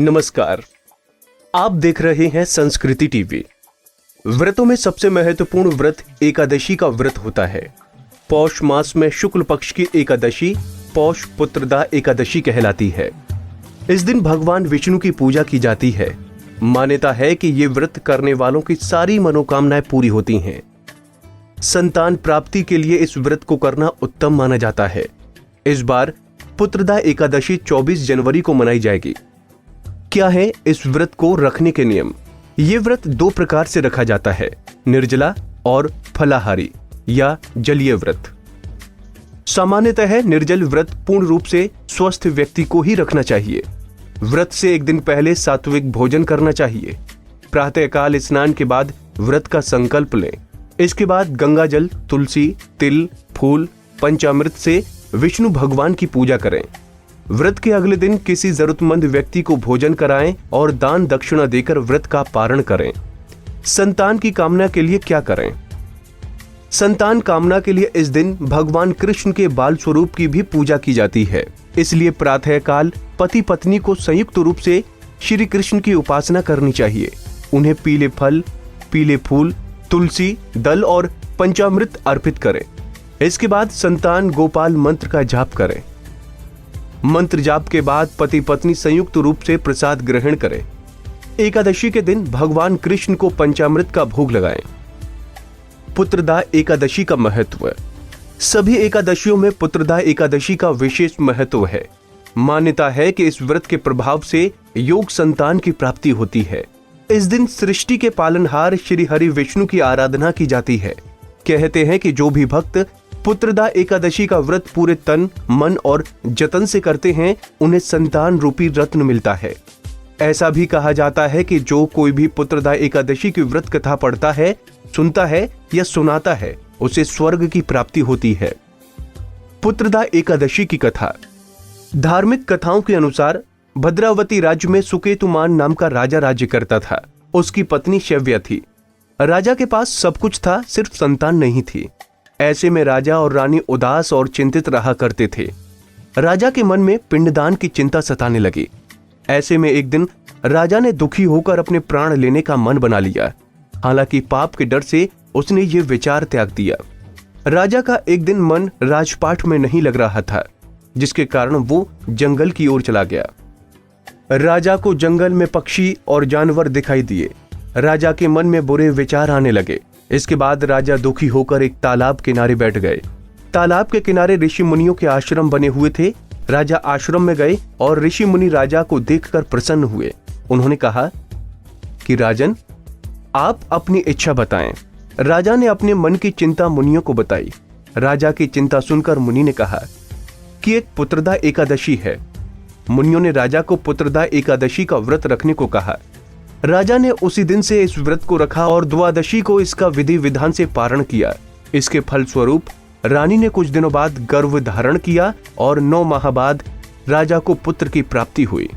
नमस्कार, आप देख रहे हैं संस्कृति टीवी। व्रतों में सबसे महत्वपूर्ण व्रत एकादशी का व्रत होता है। पौष मास में शुक्ल पक्ष की एकादशी पौष पुत्रदा एकादशी कहलाती है। इस दिन भगवान विष्णु की पूजा की जाती है। मान्यता है कि ये व्रत करने वालों की सारी मनोकामनाएं पूरी होती हैं। संतान प्राप्ति के लिए इस व्रत को करना उत्तम माना जाता है। इस बार पुत्रदा एकादशी 24 जनवरी को मनाई जाएगी। क्या है इस व्रत को रखने के नियम? ये व्रत 2 प्रकार से रखा जाता है, निर्जला और फलाहारी या जलीय व्रत। सामान्यतः निर्जल व्रत पूर्ण रूप से स्वस्थ व्यक्ति को ही रखना चाहिए। व्रत से 1 दिन पहले सात्विक भोजन करना चाहिए। प्रातःकाल स्नान के बाद व्रत का संकल्प लें। इसके बाद गंगा जल, तुलसी, तिल, फूल, पंचामृत से विष्णु भगवान की पूजा करें। व्रत के अगले दिन किसी जरूरतमंद व्यक्ति को भोजन कराएं और दान दक्षिणा देकर व्रत का पारण करें। संतान की कामना के लिए क्या करें? संतान कामना के लिए इस दिन भगवान कृष्ण के बाल स्वरूप की भी पूजा की जाती है। इसलिए प्रातःकाल पति पत्नी को संयुक्त रूप से श्री कृष्ण की उपासना करनी चाहिए। उन्हें पीले फल, पीले फूल, तुलसी दल और पंचामृत अर्पित करें। इसके बाद संतान गोपाल मंत्र का जाप करें। मंत्र जाप के बाद पति पत्नी संयुक्त रूप से प्रसाद ग्रहण करें। एकादशी के दिन भगवान कृष्ण को पंचामृत का भोग लगाएं। पुत्रदा एकादशी का महत्व। सभी एकादशियों में पुत्रदा एकादशी का विशेष महत्व है। मान्यता है कि इस व्रत के प्रभाव से योग संतान की प्राप्ति होती है। इस दिन सृष्टि के पालनहार श्री हरि विष्णु की आराधना की जाती है। कहते हैं कि जो भी भक्त पुत्रदा एकादशी का व्रत पूरे तन, मन और जतन से करते हैं, उन्हें संतान रूपी रत्न मिलता है। ऐसा भी कहा जाता है कि जो कोई भी पुत्रदा एकादशी की व्रत कथा पढ़ता है, सुनता है या सुनाता है, उसे स्वर्ग की प्राप्ति होती है। पुत्रदा एकादशी की कथा। धार्मिक कथाओं के अनुसार भद्रावती राज्य में सुकेतुमान नाम का राजा राज्य करता था। उसकी पत्नी शव्या थी। राजा के पास सब कुछ था, सिर्फ संतान नहीं थी। ऐसे में राजा और रानी उदास और चिंतित रहा करते थे। राजा के मन में पिंडदान की चिंता सताने लगी। ऐसे में एक दिन राजा ने दुखी होकर अपने प्राण लेने का मन बना लिया। हालांकि पाप के डर से उसने ये विचार त्याग दिया। राजा का एक दिन मन राजपाट में नहीं लग रहा था, जिसके कारण वो जंगल की ओर चला गया। राजा को जंगल में पक्षी और जानवर दिखाई दिए। राजा के मन में बुरे विचार आने लगे। इसके बाद राजा दुखी होकर एक तालाब किनारे बैठ गए। तालाब के किनारे ऋषि मुनियों के आश्रम बने हुए थे। राजा आश्रम में गए और ऋषि मुनि राजा को देखकर प्रसन्न हुए। उन्होंने कहा कि राजन, आप अपनी इच्छा बताएं। राजा ने अपने मन की चिंता मुनियों को बताई। राजा की चिंता सुनकर मुनि ने कहा कि एक पुत्रदा एकादशी है। मुनियों ने राजा को पुत्रदा एकादशी का व्रत रखने को कहा। राजा ने उसी दिन से इस व्रत को रखा और द्वादशी को इसका विधि विधान से पारण किया। इसके फल स्वरूप रानी ने कुछ दिनों बाद गर्भ धारण किया और 9 माह बाद राजा को पुत्र की प्राप्ति हुई।